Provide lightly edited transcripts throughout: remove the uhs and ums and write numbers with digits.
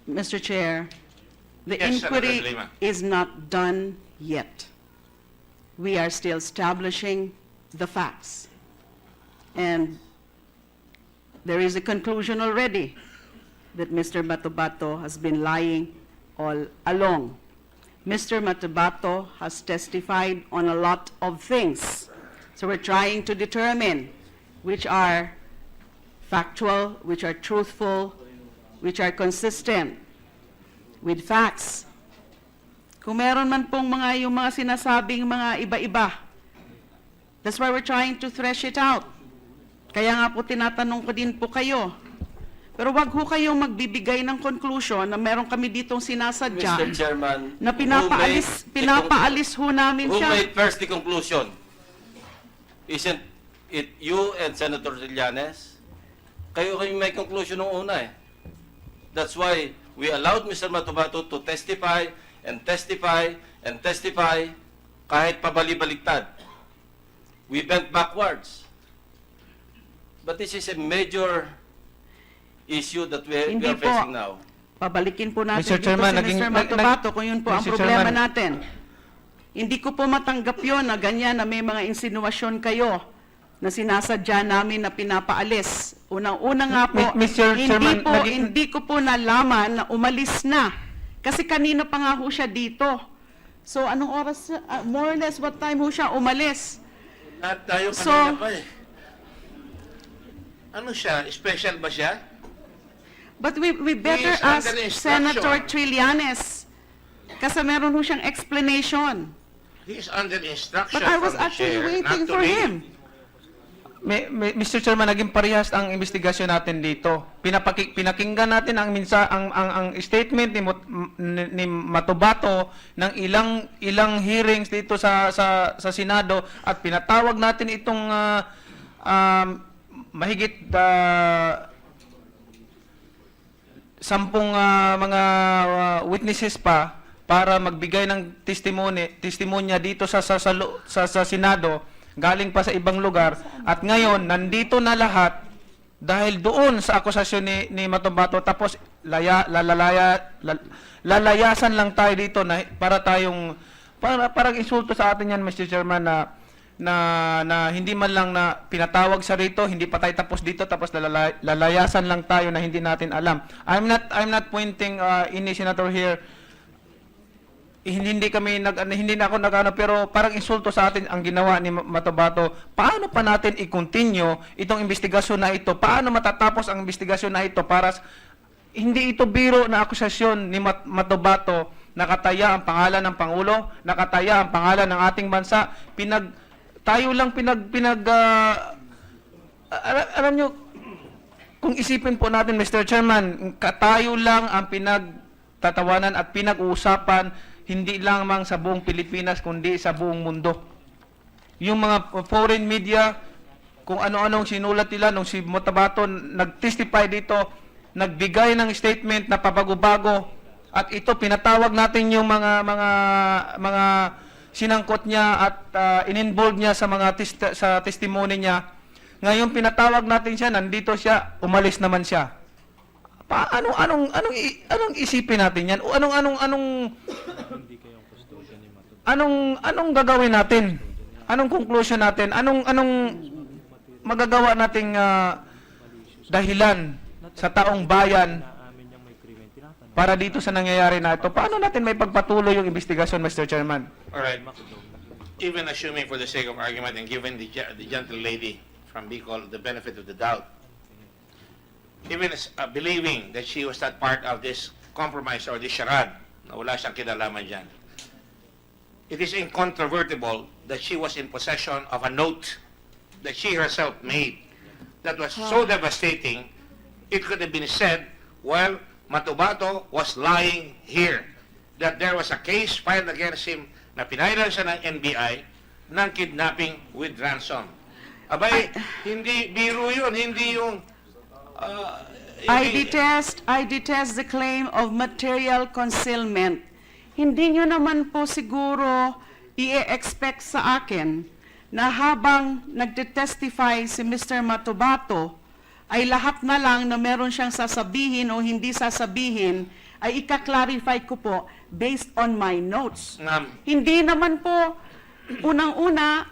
Mr. Chair, the Yes, Senator inquiry De Lima. is not done yet. We are still establishing the facts. And there is a conclusion already that Mr. Matabato has been lying all along. Mr. Matabato has testified on a lot of things. So we're trying to determine which are factual, which are truthful, which are consistent with facts. Kung meron man pong yung mga sinasabing mga iba-iba, that's why we're trying to thresh it out. Kaya nga po tinatanong ko din po kayo. Pero wag ho kayong magbibigay ng conclusion na meron kami ditong sinasadya Mr. Chairman, na pinapaalis ho namin who siya. made first the conclusion? Isn't it you and Senator Trillanes? Kayo may conclusion nung una eh. That's why we allowed Mr. Matabato to testify and testify and testify kahit pabali-baliktad. We bent backwards. But this is a major issue that we Hindi are po. facing now. Pabalikin po natin Mr. dito Chairman, si Mr. Matabato kung yun po ang Mr. problema Chairman. natin. Hindi ko po matanggap yun na ganyan na may mga insinuasyon kayo na sinasadya namin na pinapaalis. Unang-una nga po, Mr. Chairman, hindi ko po nalaman na umalis na. Kasi kanina pa nga ho siya dito. So anong oras, more or less what time ho siya umalis? Lahat tayo So- kanina pa eh. Ano siya? Special ba siya? But we better is ask under instruction. Senator Trillanes. Kasi meron ho siyang explanation. He is under instruction But I was from the actually chair waiting not to for leave. him. Mr. Chairman, naging parehas ang investigasyon natin dito. Pinakinggan natin ang statement ni Matabato ng ilang hearings dito sa Senado at pinatawag natin itong mahigit 10 mga witnesses pa para magbigay ng testimonya dito sa Senado galing pa sa ibang lugar at ngayon nandito na lahat dahil doon sa akusasyon ni Matabato tapos lalayasan lang tayo dito na parang insulto sa atin yan, Mr. Chairman, na hindi man lang na pinatawag sa rito, hindi pa tayo tapos dito tapos lalayasan lang tayo na hindi natin alam. I'm not pointing any senator here. Hindi na ako nagano pero parang insulto sa atin ang ginawa ni Matabato. Paano pa natin i-continue itong investigasyon na ito? Paano matatapos ang investigasyon na ito para hindi ito biro na akusasyon ni Matabato, nakataya ang pangalan ng Pangulo, nakataya ang pangalan ng ating bansa, alam nyo, kung isipin po natin, Mr. Chairman, tayo lang ang pinagtatawanan at pinag-uusapan, hindi lamang sa buong Pilipinas, kundi sa buong mundo. Yung mga foreign media, kung ano-anong sinulat nila, nung si Matabato nag-testify dito, nagbigay ng statement na pabago-bago, at ito, pinatawag natin yung mga sinangkot niya at in-involve niya sa mga sa testimony niya. Ngayon pinatawag natin siya, nandito siya, umalis naman siya. Anong isipin natin yan? O anong gagawin natin? Anong conclusion natin? Anong magagawa nating dahilan sa taong bayan para dito sa nangyayari na ito? Paano natin may pagpatuloy yung investigasyon, Mr. Chairman? All right. Even assuming for the sake of argument and given the gentle lady from Bicol the benefit of the doubt, even believing that she was not part of this compromise or this charade, na wala siyang kinalaman dyan, it is incontrovertible that she was in possession of a note that she herself made that was so devastating, it could have been said, well, Matabato was lying here, that there was a case filed against him na pinailan siya ng NBI ng kidnapping with ransom. Abay, hindi biro yun, hindi yung... I detest the claim of material concealment. Hindi nyo naman po siguro i-expect sa akin na habang nagte-testify si Mr. Matabato, ay lahat na lang na meron siyang sasabihin o hindi sasabihin ay ika-clarify ko po based on my notes. Ma'am, Hindi naman po, unang-una,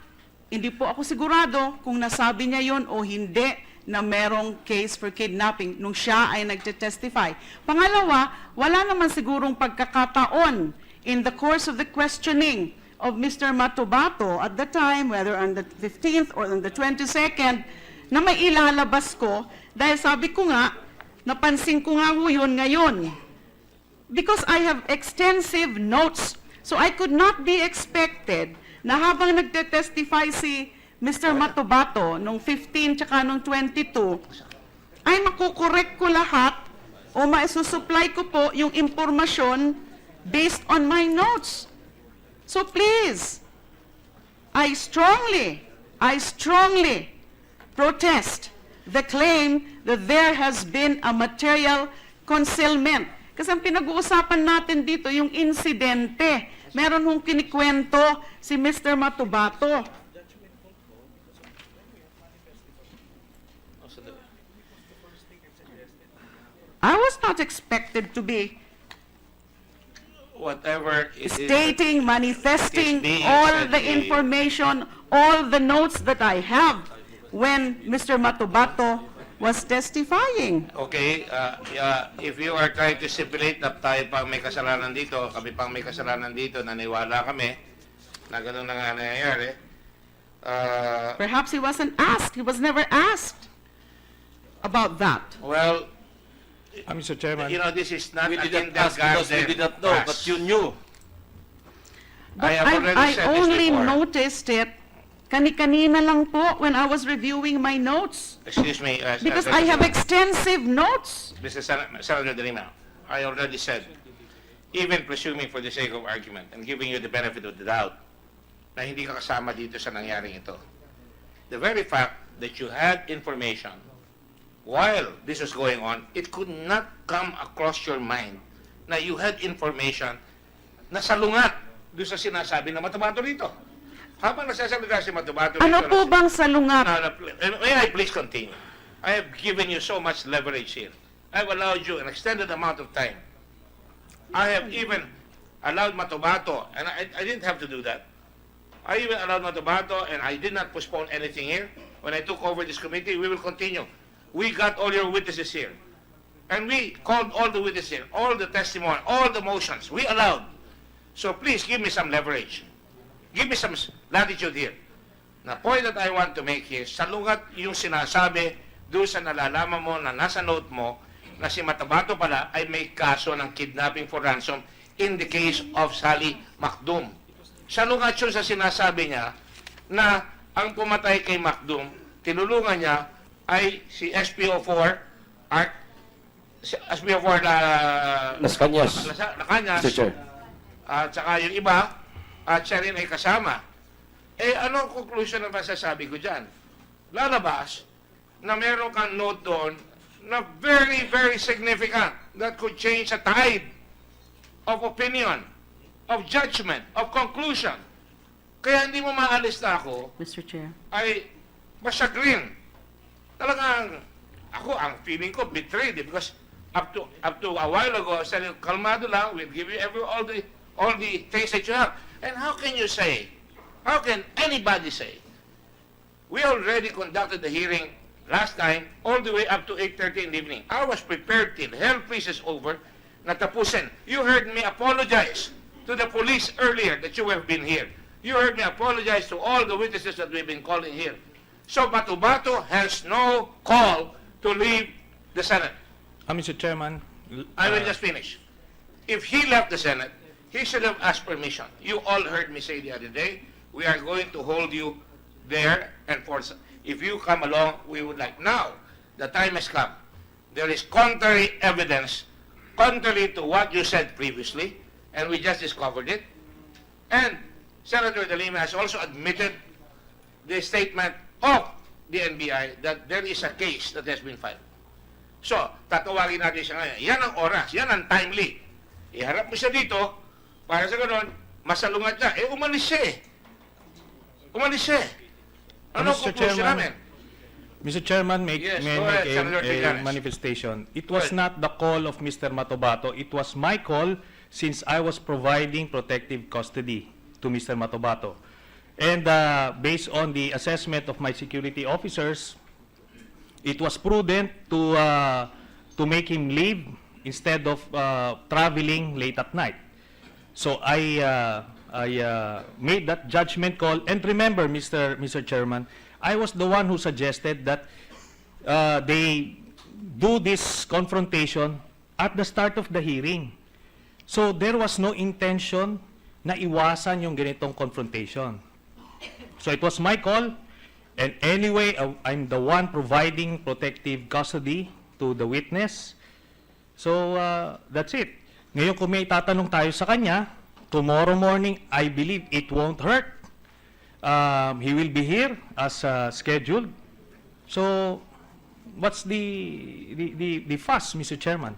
hindi po ako sigurado kung nasabi niya yon o hindi na merong case for kidnapping nung siya ay nagte-testify. Pangalawa, wala naman sigurong pagkakataon in the course of the questioning of Mr. Matubato at the time, whether on the 15th or on the 22nd, na may ilalabas ko dahil sabi ko nga, napansin ko nga ho yun ngayon. Because I have extensive notes, so I could not be expected na habang nagte-testify si Mr. Matubato nung 15 tsaka nung 22, ay makukorek ko lahat o maisusupply ko po yung impormasyon based on my notes. So please, I strongly protest the claim that there has been a material concealment. Kasi ang pinag-uusapan natin dito, yung insidente. Meron hong kinikwento si Mr. Matubato. I was not expected to be whatever it is. stating, manifesting It is being all said the here. information, all the notes that I have when Mr. Matubato was testifying. Okay, if you are trying to stipulate na tayo pang may kasalanan dito, kami pang may kasalanan dito, naniwala kami na gano'n na nga nangyayari. Perhaps he wasn't asked. He was never asked about that. Well, Mr. Chairman. you know, this is not We a didn't ask because we kindergarten did not know, but class. you knew. But I have already I said this only before. noticed it kani-kanina lang po when I was reviewing my notes. Excuse me. Because I have extensive notes. Mr. Senator De Lima, I already said, even presuming for the sake of argument and giving you the benefit of the doubt, na hindi ka kasama dito sa nangyaring ito. The very fact that you had information while this was going on, it could not come across your mind na you had information na salungat doon sa sinasabi na Matubato rito. Habang nagsasalita si Matubato Ano rito, po bang salungat? May I please continue? I have given you so much leverage here. I've allowed you an extended amount of time. I have even allowed Matubato, and I didn't have to do that. I even allowed Matubato, and I did not postpone anything here. When I took over this committee, we will continue. We got all your witnesses here. And we called all the witnesses here, all the testimony, all the motions. We allowed. So please give me some leverage. Give me some latitude here. The point that I want to make here, salungat yung sinasabi doon sa nalalaman mo na nasa note mo na si Matubato pala ay may kaso ng kidnapping for ransom in the case of Sally Macdum. Salungat yun sa sinasabi niya na ang pumatay kay Macdum, tinulungan niya ay si SPO4 SPO4 na Las Cañas. Cañas, Mr. Chair. at saka yung iba, at siya rin ay kasama. Eh, ano ang conclusion na masasabi ko dyan? Lalabas na meron kang note doon na very, very significant that could change a tide of opinion, of judgment, of conclusion. Kaya hindi mo maalis na ako Mr. Chair. ay masagrin. Talagang ako, ang feeling ko betrayed because up to a while ago, I said, kalmado lang, we'll give you all the things that you have. And how can you say, how can anybody say, we already conducted the hearing last time all the way up to 8:30 in the evening. I was prepared till hell freezes over na tapusin. You heard me apologize to the police earlier that you have been here. You heard me apologize to all the witnesses that we've been calling here. So Matubato has no call to leave the Senate. Mr. Chairman. I will just finish. If he left the Senate, he should have asked permission. You all heard me say the other day, we are going to hold you there and force. If you come along, we would like. Now, the time has come. There is contrary evidence, contrary to what you said previously, and we just discovered it. And Senator De Lima has also admitted the statement of the NBI that there is a case that has been filed. So, tatawagin natin siya ngayon. Yan ang oras, yan ang timely. Iharap mo siya dito, para sa ganun, masalungat niya. Eh, umalis siya eh. Umalis siya eh. Ano ang Mr. conclusion Chairman. namin? Mr. Chairman, Yes, may I go ahead, make Senator a Trillanes. manifestation. It Go was ahead. not the call of Mr. Matobato. It was my call since I was providing protective custody to Mr. Matobato. And based on the assessment of my security officers, it was prudent to make him leave instead of traveling late at night. So I made that judgment call. And remember, Mr. Chairman, I was the one who suggested that they do this confrontation at the start of the hearing. So there was no intention na iwasan yung ganitong confrontation. So it was my call. And anyway, I'm the one providing protective custody to the witness. So, that's it. Ngayon, kung may tatanong tayo sa kanya, tomorrow morning, I believe it won't hurt. He will be here as scheduled. So, what's the fuss, Mr. Chairman?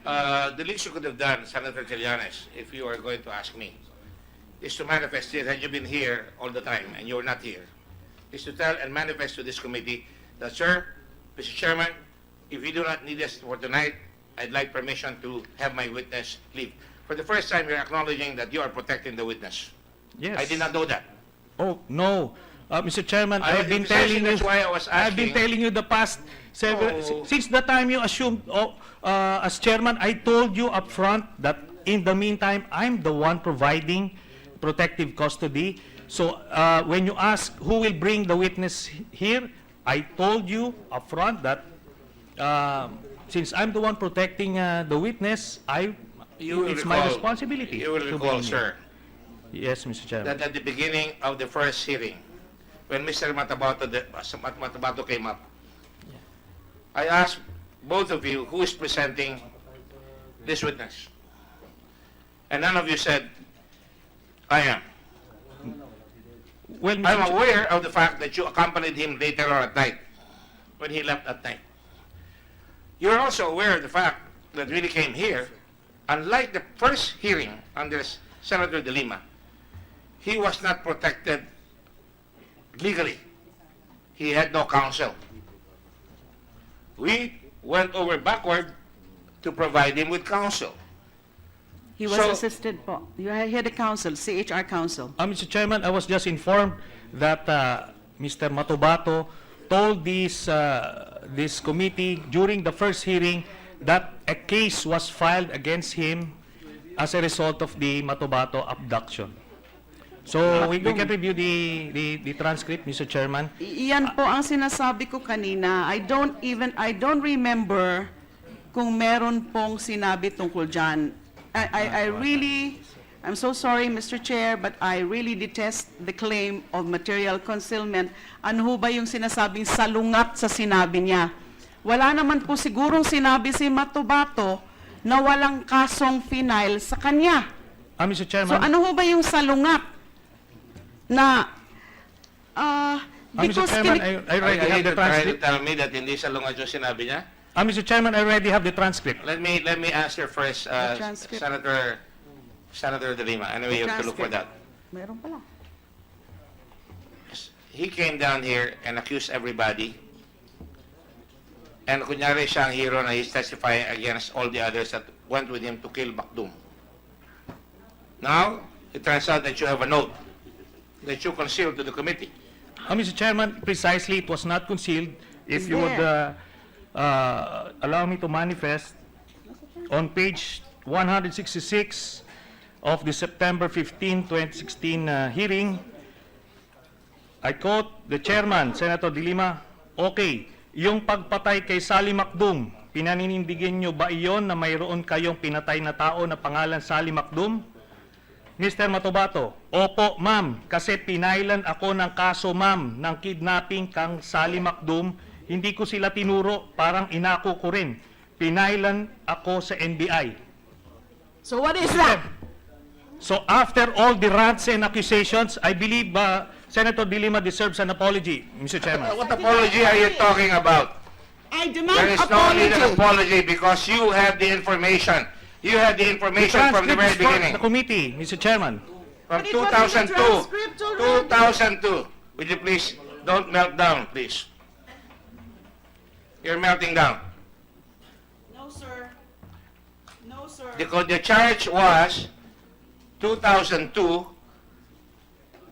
The least you could have done, Senator Trillanes, if you are going to ask me, is to manifest it. Had you been here all the time and you're not here, is to tell and manifest to this committee that, sir, Mr. Chairman, if you do not need us for tonight, I'd like permission to have my witness leave. For the first time, you're acknowledging that you are protecting the witness. Yes. I did not know that. Oh, no. Mr. Chairman, I I've been was telling you, that's why I was I've been asking. telling you the past several, Oh. since the time you assumed, as chairman, I told you up front that in the meantime, I'm the one providing protective custody. So, when you ask who will bring the witness here, I told you up front that, since I'm the one protecting the witness, it's my responsibility. You will to recall, bring him. sir, Yes, Mr. Chairman. that at the beginning of the first hearing, when Mr. Matabato came up, I asked both of you who is presenting this witness. And none of you said, I am. Well, Mr. I'm aware of the fact that you accompanied him later on at night, when he left at night. You're also aware of the fact that when he came here, unlike the first hearing under Senator De Lima, he was not protected legally. He had no counsel. We went over backward to provide him with counsel. He was So- assisted po. You had a counsel, CHR counsel. Mr. Chairman, I was just informed that Mr. Matobato told this committee during the first hearing that a case was filed against him as a result of the Matobato abduction. So we can review the transcript, Mr. Chairman. Iyan po ang sinasabi ko kanina. I don't remember kung meron pong sinabi tungkol dyan. I'm so sorry, Mr. Chair, but I really detest the claim of material concealment. Ano ho ba yung sinasabing salungat sa sinabi niya? Wala naman po sigurong sinabi si Matobato na walang kasong final sa kanya. Mr. So Chairman. ano ho ba yung salungat na Mr. because Chairman, kinik- I already have the Trying to transcript. tell me that hindi salungat yung sinabi niya? Mr. Chairman, I already have the transcript. Let me answer first, transcript. Senator De Lima. Anyway, you have to look for that. Meron pala. He came down here and accused everybody. And kunyari siya ang hero na he's testifying against all the others that went with him to kill Bakdum. Now, it turns out that you have a note that you concealed to the committee. Mr. Chairman, precisely, it was not concealed. If you would allow me to manifest, on page 166 of the September 15, 2016 hearing, I quote the chairman, Senator De Lima, okay, yung pagpatay kay Sally Macdum, pinaninindigan nyo ba iyon na mayroon kayong pinatay na tao na pangalan Sally Macdum? Mr. Matobato, opo ma'am, kasi pinailan ako ng kaso ma'am ng kidnapping kang Sally Macdum, hindi ko sila tinuro, parang inako ko rin. Pinailan ako sa NBI. So what is that? So after all the rants and accusations, I believe Senator De Lima deserves an apology, Mr. Chairman. What apology are you talking about? I demand There is no need of apology. apology because you have the information. You had the information from the very Transcript is for beginning. the committee, Mr. Chairman. From But it was in the 2002. transcript already. 2002. Would you please don't melt down, please? You're melting down. No, sir. No, sir. The charge was 2002,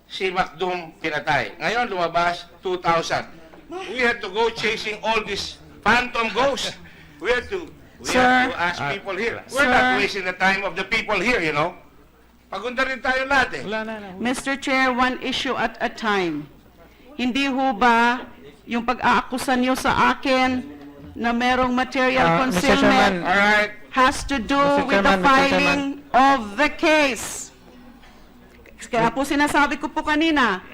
si Macdum pinatay. Ngayon lumabas 2000. We had to go chasing all these phantom ghosts. We have to ask people here. We're not Sir. wasting the time of the people here, you know. Pagunda rin tayo lahat eh. Mr. Chair, one issue at a time. Hindi ho ba yung pag-aakusa niyo sa akin na merong material Mr. concealment Chairman. Alright. has to do Mr. with the Chairman, Mr. filing of the case? Kaya po sinasabi ko po kanina,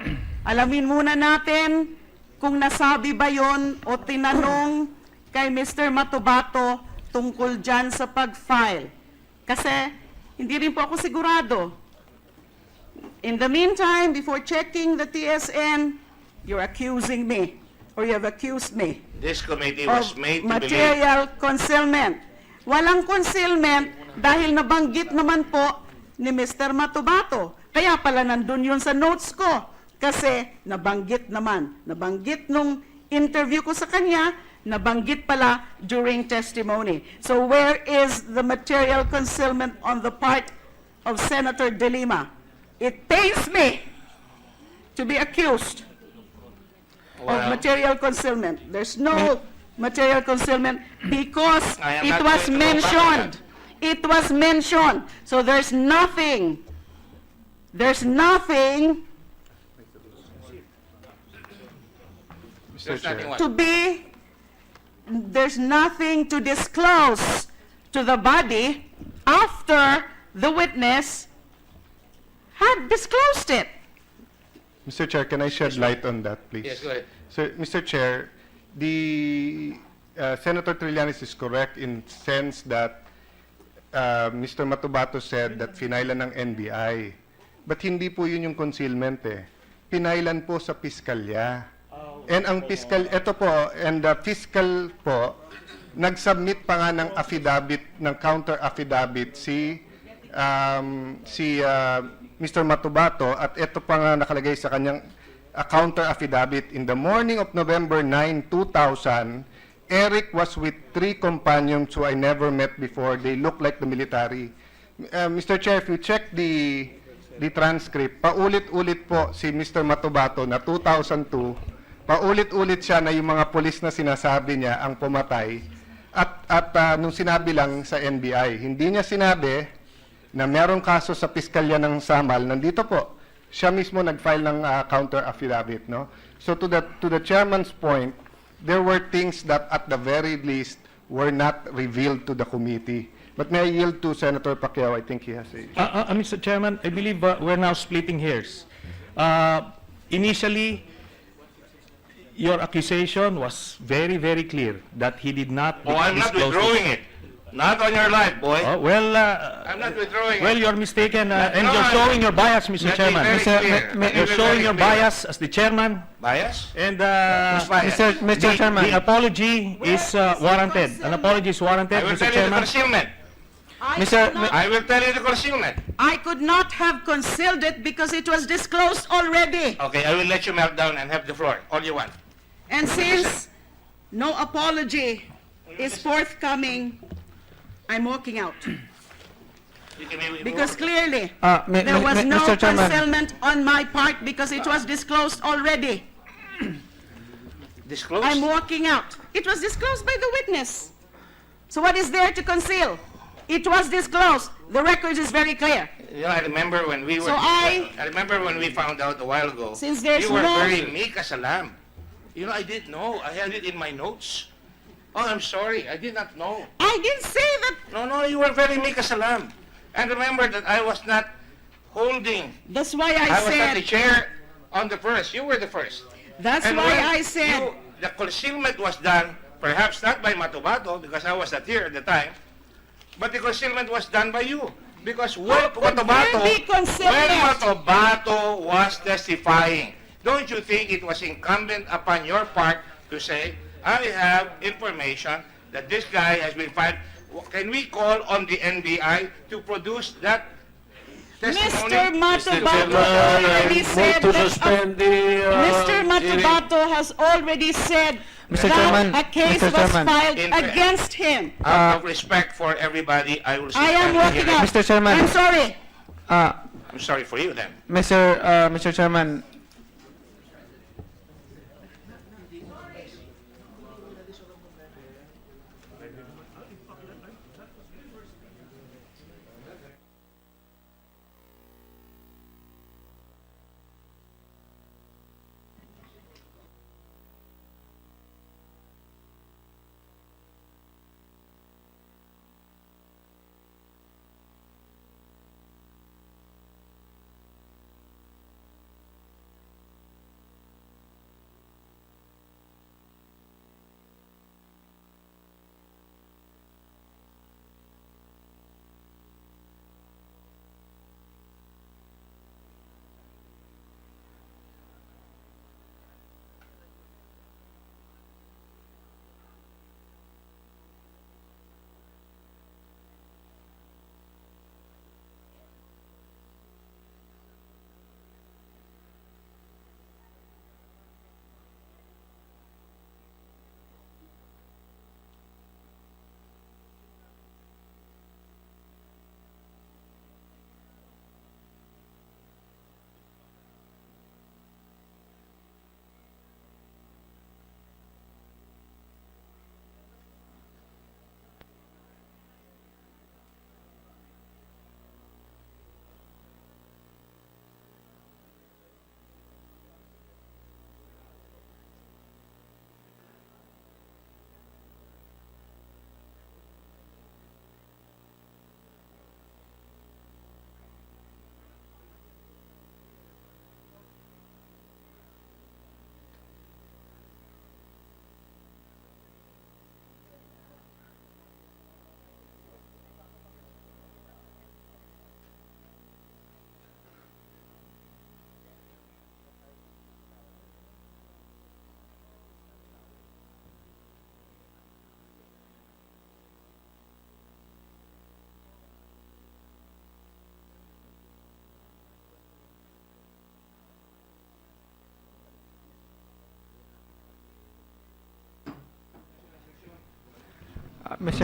alamin muna natin kung nasabi ba yon o tinanong kay Mr. Matubato tungkol dyan sa pag-file. Kasi hindi rin po ako sigurado. In the meantime, before checking the TSN, you're accusing me, or you have accused me This committee was of made to believe. material concealment. Walang concealment dahil nabanggit naman po ni Mr. Matubato. Kaya pala nandun yun sa notes ko. Kasi nabanggit naman. Nabanggit nung interview ko sa kanya, nabanggit pala during testimony. So where is the material concealment on the part of Senator De Lima? It pains me to be accused of Well, material concealment. There's no material concealment because I am it not was going to go back on mentioned. It was mentioned. So there's nothing. There's nothing there's nothing what? to be, there's nothing to disclose to the body after the witness had disclosed it. Mr. Chair, can I shed light on that, please? Yes, go ahead. So, Mr. Chair, the Senator Trillanes is correct in sense that Mr. Matubato said that finailan ng NBI. But hindi po yun yung concealment eh. Pinailan po sa piskalya. And ang piskal, ito po, and the fiscal po, nag-submit pa nga ng affidavit, ng counter affidavit si Mr. Matubato at ito pa nga nakalagay sa kanyang counter affidavit. In the morning of November 9, 2000, Eric was with 3 companions who I never met before. They look like the military. Mr. Chair, if you check the transcript, paulit-ulit po si Mr. Matubato na 2002, paulit-ulit siya na yung mga pulis na sinasabi niya ang pumatay at nung sinabi lang sa NBI, hindi niya sinabi na merong kaso sa piskalya ng Samal, nandito po, siya mismo nag-file ng counter affidavit, no? So to the chairman's point, there were things that at the very least were not revealed to the committee. But may I yield to Senator Pacquiao? I think he has a... Mr. Chairman, I believe we're now splitting hairs. Initially, your accusation was very, very clear that he did not Oh, I'm not disclose withdrawing it. Not on your life, boy. Oh, well, I'm not withdrawing well, it. you're mistaken, and No, you're I'm showing not. your bias, Mr. Let me Chairman. very Mr. clear. may- Let me You're be showing very your clear. bias as the chairman, Bias? and Who's biased? Mr. Chairman. the apology is warranted. An apology is warranted, I will Mr. tell you the Chairman. concealment. I will tell you the concealment. I could not have concealed it because it was disclosed already. Okay, I will let you melt down and have the floor. All you want. And since no apology is forthcoming, I'm walking out. You can- Because clearly, May- there was no Mr. Chairman. concealment on my part because it was disclosed already. Disclose? I'm walking out. It was disclosed by the witness. So what is there to conceal? It was disclosed. The record is very clear. You know, I remember when we were... So I remember when we found out a while ago. Since there's you were no- very meek as a lamb. You know, I didn't know. I had it in my notes. Oh, I'm sorry. I did not know. I didn't say that. No, you were very meek as a lamb. And remember that I was not holding. That's why I I was not the said. chair on the first. You were the first. That's And why when I said. the concealment was done, perhaps not by Matubato, because I was not here at the time, but the concealment was done by you. Because when How could Matubato, there be concealment? when Matubato was testifying, don't you think it was incumbent upon your part to say, I have information that this guy has been fired. Can we call on the NBI to produce that testimony. Mr. Matabato already said that Mr. Matabato has already said Mr. that Chairman, a case Mr. was Chairman. filed In fact- against him. Out of respect for everybody, I will I am suspend the walking hearing. out. Mr. Chairman. I'm sorry. I'm sorry for you then. Mr. Chairman,